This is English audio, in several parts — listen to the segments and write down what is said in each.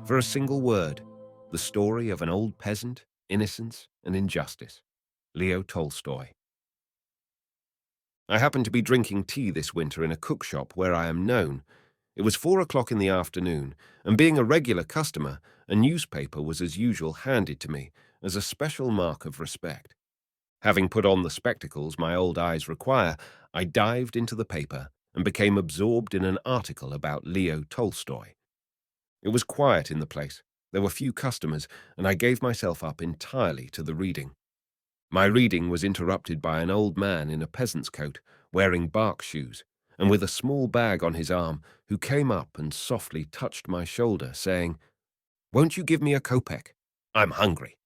For a single word, the story of an old peasant, innocence, and injustice. Leo Tolstoy. I happened to be drinking tea this winter in a cookshop where I am known. It was 4 o'clock in the afternoon, and being a regular customer, a newspaper was as usual handed to me as a special mark of respect. Having put on the spectacles my old eyes require, I dived into the paper and became absorbed in an article about Leo Tolstoy. It was quiet in the place. There were few customers, and I gave myself up entirely to the reading. My reading was interrupted by an old man in a peasant's coat, wearing bark shoes, and with a small bag on his arm, who came up and softly touched my shoulder, saying, "Won't you give me a kopeck? I'm hungry."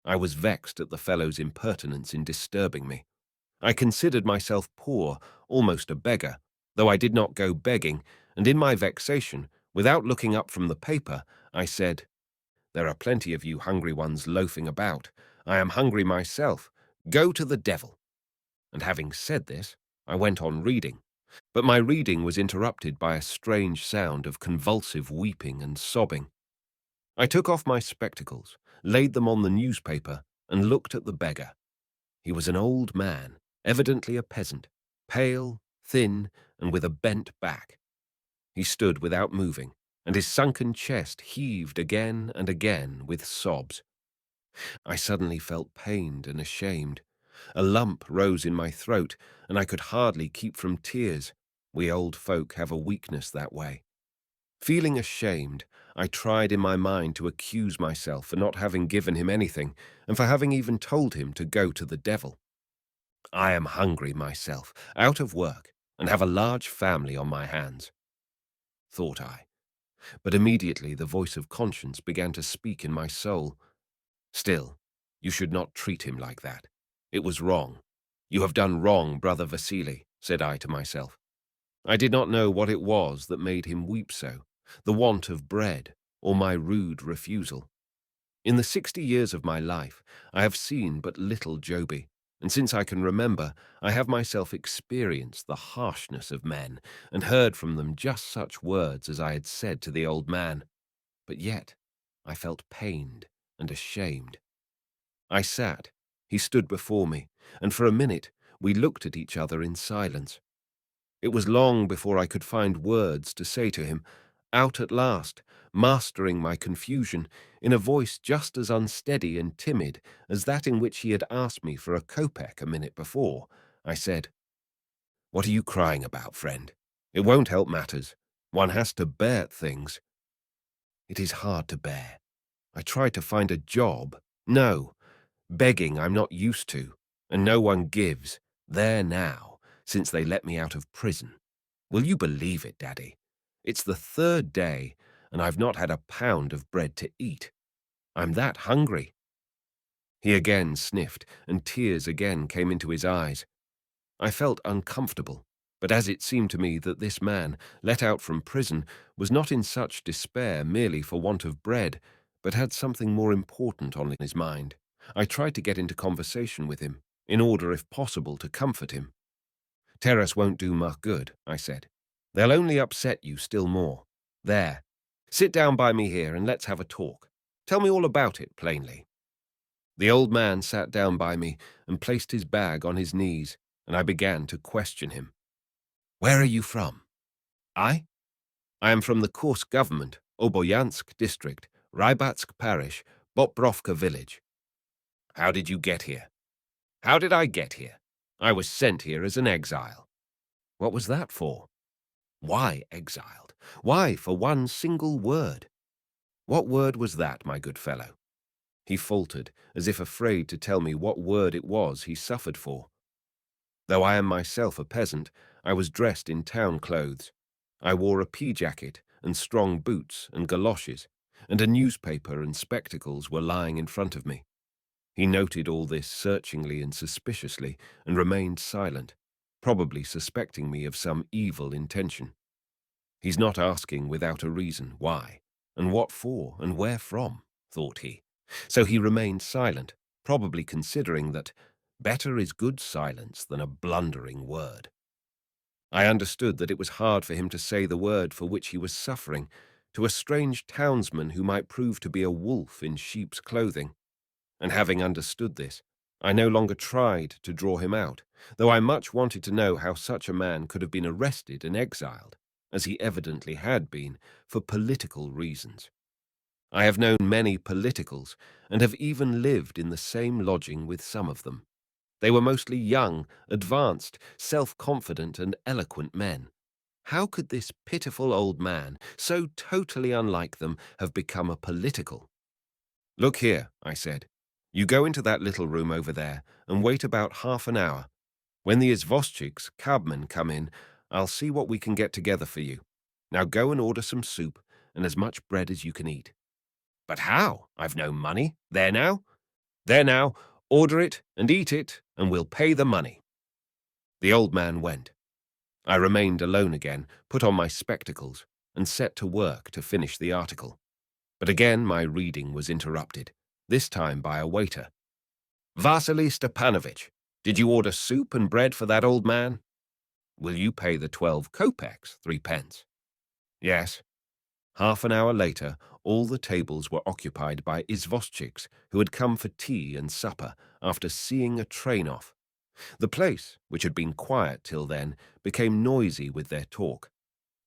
I was vexed at the fellow's impertinence in disturbing me. I considered myself poor, almost a beggar, though I did not go begging, and in my vexation, without looking up from the paper, I said, "There are plenty of you hungry ones loafing about. I am hungry myself. Go to the devil." And having said this, I went on reading. But my reading was interrupted by a strange sound of convulsive weeping and sobbing. I took off my spectacles, laid them on the newspaper, and looked at the beggar. He was an old man, evidently a peasant, pale, thin, and with a bent back. He stood without moving, and his sunken chest heaved again and again with sobs. I suddenly felt pained and ashamed. A lump rose in my throat, and I could hardly keep from tears. We old folk have a weakness that way. Feeling ashamed, I tried in my mind to accuse myself for not having given him anything, and for having even told him to go to the devil. I am hungry myself, out of work, and have a large family on my hands, thought I. But immediately the voice of conscience began to speak in my soul. Still, you should not treat him like that. It was wrong. You have done wrong, brother Vasily, said I to myself. I did not know what it was that made him weep so, the want of bread, or my rude refusal. In the 60 years of my life, I have seen but little Joby, and since I can remember, I have myself experienced the harshness of men, and heard from them just such words as I had said to the old man. But yet, I felt pained and ashamed. I sat, he stood before me, and for a minute we looked at each other in silence. It was long before I could find words to say to him. Out at last, mastering my confusion, in a voice just as unsteady and timid as that in which he had asked me for a kopeck a minute before, I said, "What are you crying about, friend? It won't help matters. One has to bear things." "It is hard to bear. I tried to find a job. No, begging I'm not used to, and no one gives, there now, since they let me out of prison. Will you believe it, Daddy? It's the 3rd day, and I've not had a pound of bread to eat. I'm that hungry." He again sniffed, and tears again came into his eyes. I felt uncomfortable, but as it seemed to me that this man, let out from prison, was not in such despair merely for want of bread, but had something more important on his mind, I tried to get into conversation with him, in order, if possible, to comfort him. "Terrace won't do much good," I said. "They'll only upset you still more. There, sit down by me here and let's have a talk. Tell me all about it plainly." The old man sat down by me and placed his bag on his knees, and I began to question him. "Where are you from?" "I? I am from the Kursk government, Oboyansk district, Rybatsk parish, Bobrovka village." "How did you get here?" "How did I get here? I was sent here as an exile." "What was that for?" "Why exiled? Why for one single word?" "What word was that, my good fellow?" He faltered, as if afraid to tell me what word it was he suffered for. Though I am myself a peasant, I was dressed in town clothes. I wore a pea-jacket and strong boots and galoshes, and a newspaper and spectacles were lying in front of me. He noted all this searchingly and suspiciously, and remained silent, probably suspecting me of some evil intention. He's not asking without a reason why, and what for, and where from, thought he. So he remained silent, probably considering that better is good silence than a blundering word. I understood that it was hard for him to say the word for which he was suffering, to a strange townsman who might prove to be a wolf in sheep's clothing. And having understood this, I no longer tried to draw him out, though I much wanted to know how such a man could have been arrested and exiled, as he evidently had been, for political reasons. I have known many politicals, and have even lived in the same lodging with some of them. They were mostly young, advanced, self-confident, and eloquent men. How could this pitiful old man, so totally unlike them, have become a political? "Look here," I said. "You go into that little room over there and wait about half an hour. When the izvozchiks, cabmen, come in, I'll see what we can get together for you. Now go and order some soup and as much bread as you can eat." "But how? I've no money. There now. There now. Order it and eat it, and we'll pay the money." The old man went. I remained alone again, put on my spectacles, and set to work to finish the article. But again my reading was interrupted, this time by a waiter. "Vasily Stepanovich, did you order soup and bread for that old man?" "Will you pay the 12 kopecks, 3 pence?" "Yes." Half an hour later, all the tables were occupied by izvozchiks who had come for tea and supper after seeing a train off. The place, which had been quiet till then, became noisy with their talk.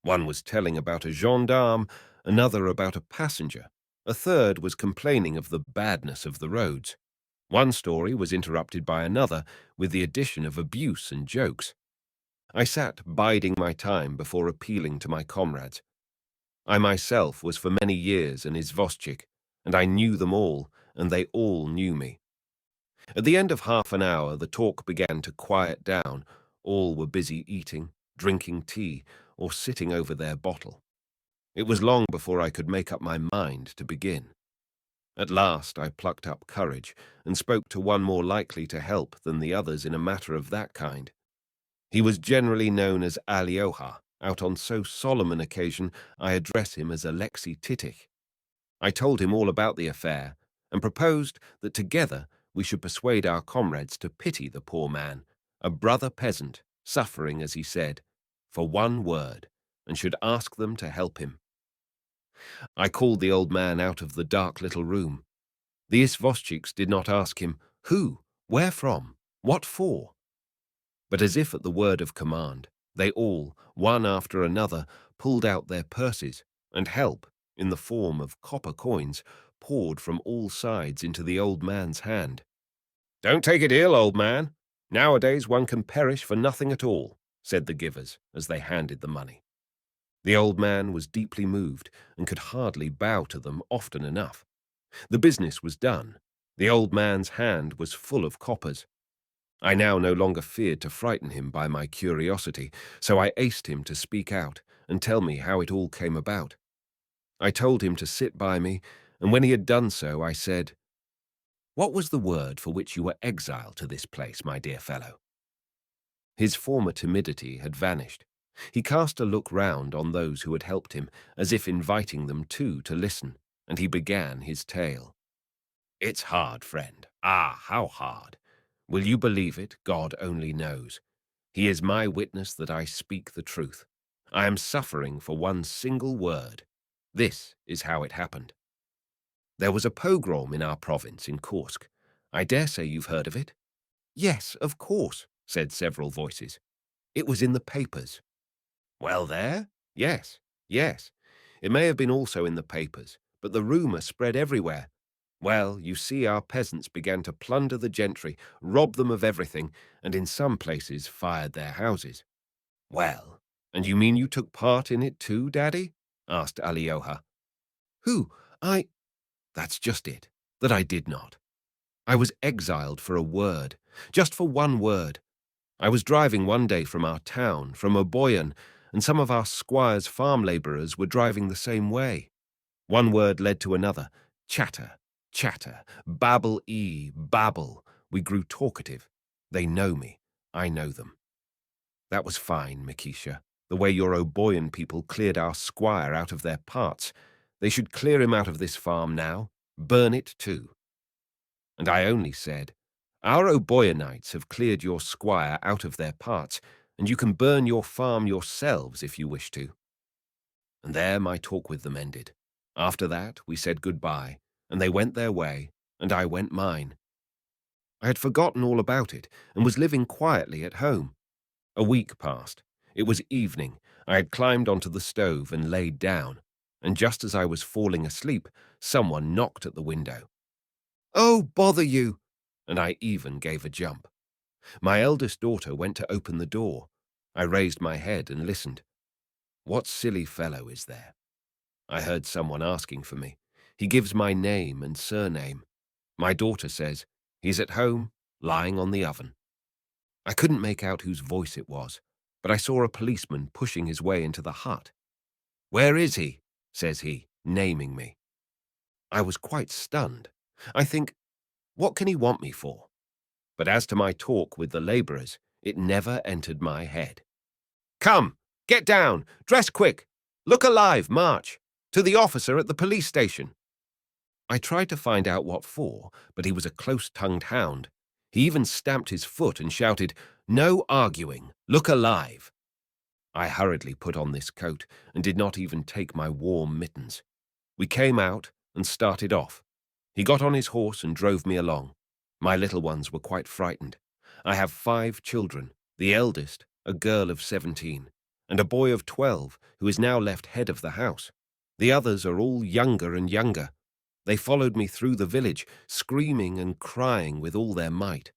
One was telling about a gendarme, another about a passenger, a third was complaining of the badness of the roads. One story was interrupted by another, with the addition of abuse and jokes. I sat biding my time before appealing to my comrades. I myself was for many years an izvozchik, and I knew them all, and they all knew me. At the end of half an hour, the talk began to quiet down. All were busy eating, drinking tea, or sitting over their bottle. It was long before I could make up my mind to begin. At last I plucked up courage and spoke to one more likely to help than the others in a matter of that kind. He was generally known as Alioha. Out on so solemn an occasion, I address him as Alexei Titich. I told him all about the affair and proposed that together we should persuade our comrades to pity the poor man, a brother peasant, suffering, as he said, for one word, and should ask them to help him. I called the old man out of the dark little room. The izvozchiks did not ask him, who, where from, what for? But as if at the word of command, they all, one after another, pulled out their purses, and help, in the form of copper coins, poured from all sides into the old man's hand. "Don't take it ill, old man. Nowadays one can perish for nothing at all," said the givers as they handed the money. The old man was deeply moved and could hardly bow to them often enough. The business was done. The old man's hand was full of coppers. I now no longer feared to frighten him by my curiosity, so I aced him to speak out and tell me how it all came about. I told him to sit by me, and when he had done so, I said, "What was the word for which you were exiled to this place, my dear fellow?" His former timidity had vanished. He cast a look round on those who had helped him, as if inviting them too to listen, and he began his tale. "It's hard, friend. Ah, how hard! Will you believe it? God only knows. He is my witness that I speak the truth. I am suffering for one single word. This is how it happened. There was a pogrom in our province in Kursk. I dare say you've heard of it." "Yes, of course," said several voices. "It was in the papers." "Well, there? Yes, yes. It may have been also in the papers, but the rumour spread everywhere. Well, you see, our peasants began to plunder the gentry, rob them of everything, and in some places fired their houses." "Well, and you mean you took part in it too, Daddy?" asked Alioha. "Who? I—" "That's just it, that I did not. I was exiled for a word, just for one word. I was driving one day from our town, from Oboyan, and some of our squire's farm labourers were driving the same way. One word led to another. Chatter, chatter, babble. We grew talkative. They know me. I know them. That was fine, Mikisha, the way your Oboyan people cleared our squire out of their parts. They should clear him out of this farm now. Burn it too." And I only said, "Our Oboyanites have cleared your squire out of their parts, and you can burn your farm yourselves if you wish to." And there my talk with them ended. After that, we said goodbye, and they went their way, and I went mine. I had forgotten all about it, and was living quietly at home. A week passed. It was evening. I had climbed onto the stove and laid down, and just as I was falling asleep, someone knocked at the window. "Oh, bother you!" And I even gave a jump. My eldest daughter went to open the door. I raised my head and listened. What silly fellow is there? I heard someone asking for me. He gives my name and surname. My daughter says, he's at home, lying on the oven. I couldn't make out whose voice it was, but I saw a policeman pushing his way into the hut. "Where is he?" says he, naming me. I was quite stunned. I think, what can he want me for? But as to my talk with the labourers, it never entered my head. "Come, get down, dress quick, look alive, march, to the officer at the police station." I tried to find out what for, but he was a close-tongued hound. He even stamped his foot and shouted, "No arguing, look alive." I hurriedly put on this coat and did not even take my warm mittens. We came out and started off. He got on his horse and drove me along. My little ones were quite frightened. I have 5 children, the eldest, a girl of 17, and a boy of 12 who is now left head of the house. The others are all younger and younger. They followed me through the village, screaming and crying with all their might.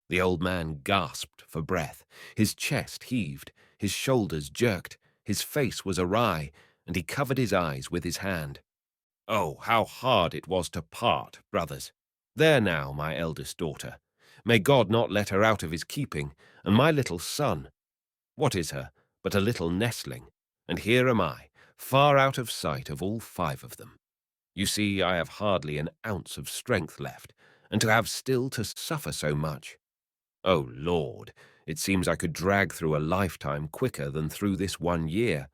The old man gasped for breath. His chest heaved, his shoulders jerked, his face was awry, and he covered his eyes with his hand. Oh, how hard it was to part, brothers. There now, my eldest daughter. May God not let her out of his keeping, and my little son. What is her but a little nestling? And here am I, far out of sight of all 5 of them. You see, I have hardly an ounce of strength left, and to have still to suffer so much. Oh, Lord, it seems I could drag through a lifetime quicker than through this 1 year.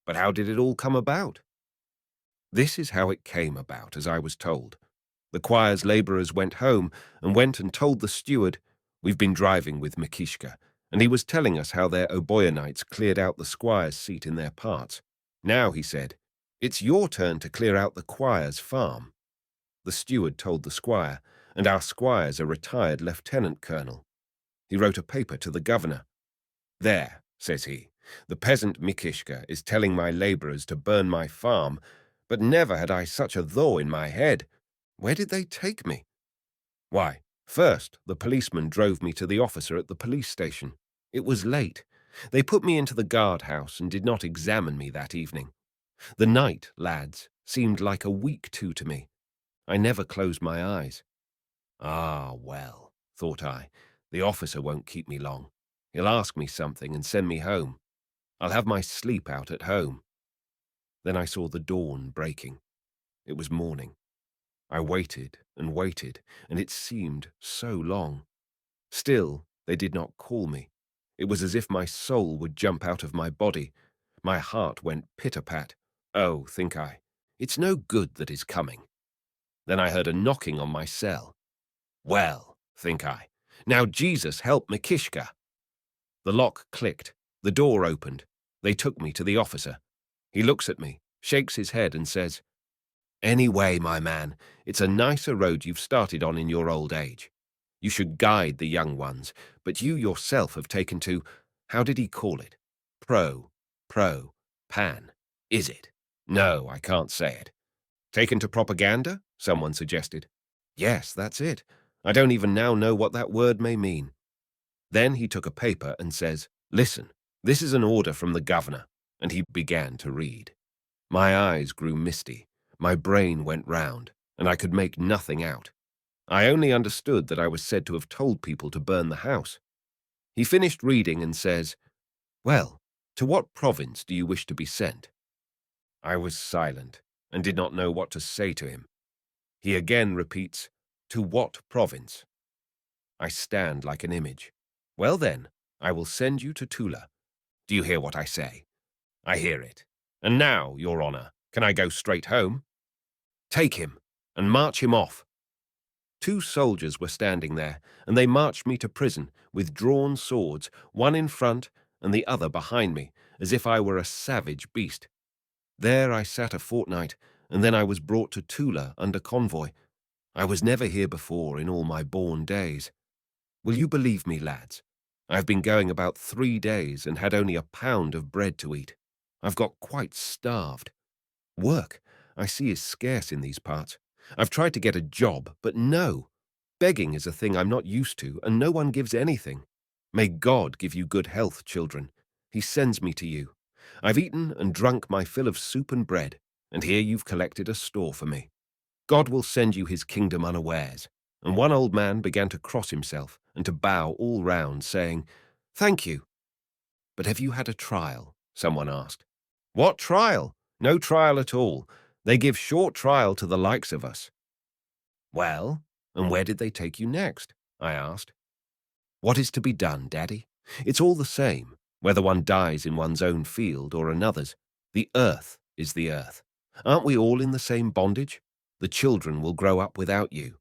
But how did it all come about? This is how it came about, as I was told. The choir's labourers went home and went and told the steward, "We've been driving with Mikishka," and he was telling us how their Oboyanites cleared out the squire's seat in their parts. Now, he said, it's your turn to clear out the choir's farm. The steward told the squire, and our squire's a retired lieutenant colonel. He wrote a paper to the governor. "There," says he, "the peasant Mikishka is telling my labourers to burn my farm, but never had I such a thaw in my head. Where did they take me? Why, first the policeman drove me to the officer at the police station. It was late. They put me into the guard-house and did not examine me that evening. The night, lads, seemed like a week to me. I never closed my eyes. Ah, well, thought I, the officer won't keep me long. He'll ask me something and send me home. I'll have my sleep out at home." Then I saw the dawn breaking. It was morning. I waited, and it seemed so long. Still, they did not call me. It was as if my soul would jump out of my body. My heart went pit-a-pat. Oh, think I, it's no good that is coming. Then I heard a knocking on my cell. Well, think I, now Jesus help Mikishka. The lock clicked. The door opened. They took me to the officer. He looks at me, shakes his head and says, "Anyway, my man, it's a nicer road you've started on in your old age. You should guide the young ones, but you yourself have taken to, how did he call it? Pan, is it? No, I can't say it. Taken to propaganda? Someone suggested. Yes, that's it. I don't even now know what that word may mean." Then he took a paper and says, "Listen, this is an order from the governor," and he began to read. My eyes grew misty, my brain went round, and I could make nothing out. I only understood that I was said to have told people to burn the house. He finished reading and says, "Well, to what province do you wish to be sent?" I was silent and did not know what to say to him. He again repeats, "To what province?" I stand like an image. "Well then, I will send you to Tula. Do you hear what I say?" "I hear it. And now, Your Honour, can I go straight home?" "Take him and march him off." 2 soldiers were standing there, and they marched me to prison with drawn swords, one in front and the other behind me, as if I were a savage beast. There I sat a fortnight, and then I was brought to Tula under convoy. I was never here before in all my born days. Will you believe me, lads? I've been going about 3 days and had only a pound of bread to eat. I've got quite starved. Work, I see, is scarce in these parts. I've tried to get a job, but no. Begging is a thing I'm not used to, and no one gives anything. May God give you good health, children. He sends me to you. I've eaten and drunk my fill of soup and bread, and here you've collected a store for me. God will send you his kingdom unawares. And one old man began to cross himself and to bow all round, saying, Thank you. But have you had a trial? Someone asked. What trial? No trial at all. They give short trial to the likes of us. Well, and where did they take you next? I asked. What is to be done, Daddy? It's all the same, whether one dies in one's own field or another's. The earth is the earth. Aren't we all in the same bondage? The children will grow up without you.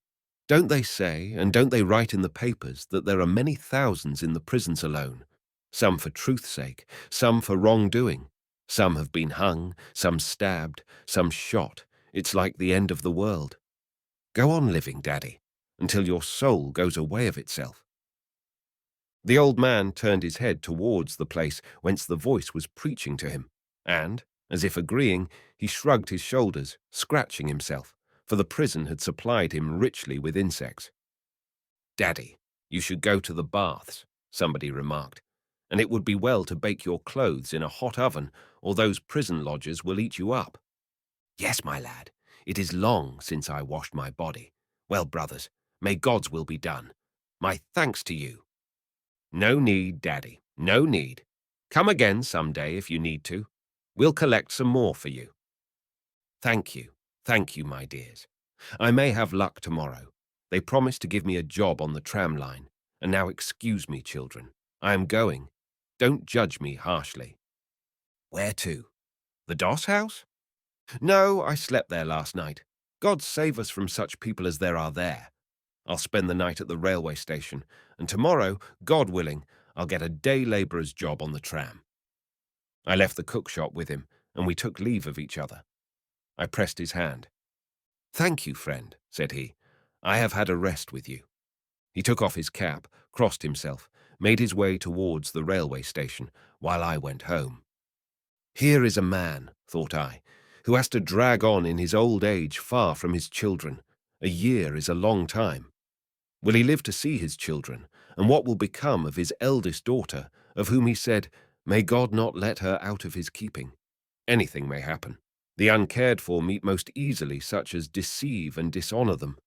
Don't they say, and don't they write in the papers, that there are many thousands in the prisons alone? Some for truth's sake, some for wrongdoing. Some have been hung, some stabbed, some shot. It's like the end of the world. Go on living, Daddy, until your soul goes away of itself. The old man turned his head towards the place whence the voice was preaching to him, and, as if agreeing, he shrugged his shoulders, scratching himself, for the prison had supplied him richly with insects. Daddy, you should go to the baths, somebody remarked, and it would be well to bake your clothes in a hot oven, or those prison lodgers will eat you up. Yes, my lad, it is long since I washed my body. Well, brothers, may God's will be done. My thanks to you. No need, Daddy, no need. Come again some day if you need to. We'll collect some more for you. Thank you, my dears. I may have luck tomorrow. They promised to give me a job on the tram line. And now excuse me, children. I am going. Don't judge me harshly. Where to? The Doss house? No, I slept there last night. God save us from such people as there are there. I'll spend the night at the railway station, and tomorrow, God willing, I'll get a day labourer's job on the tram. I left the cook shop with him, and we took leave of each other. I pressed his hand. Thank you, friend, said he. I have had a rest with you. He took off his cap, crossed himself, made his way towards the railway station, while I went home. Here is a man, thought I, who has to drag on in his old age far from his children. A year is a long time. Will he live to see his children, and what will become of his eldest daughter, of whom he said, May God not let her out of his keeping? Anything may happen. The uncared for meet most easily such as deceive and dishonour them.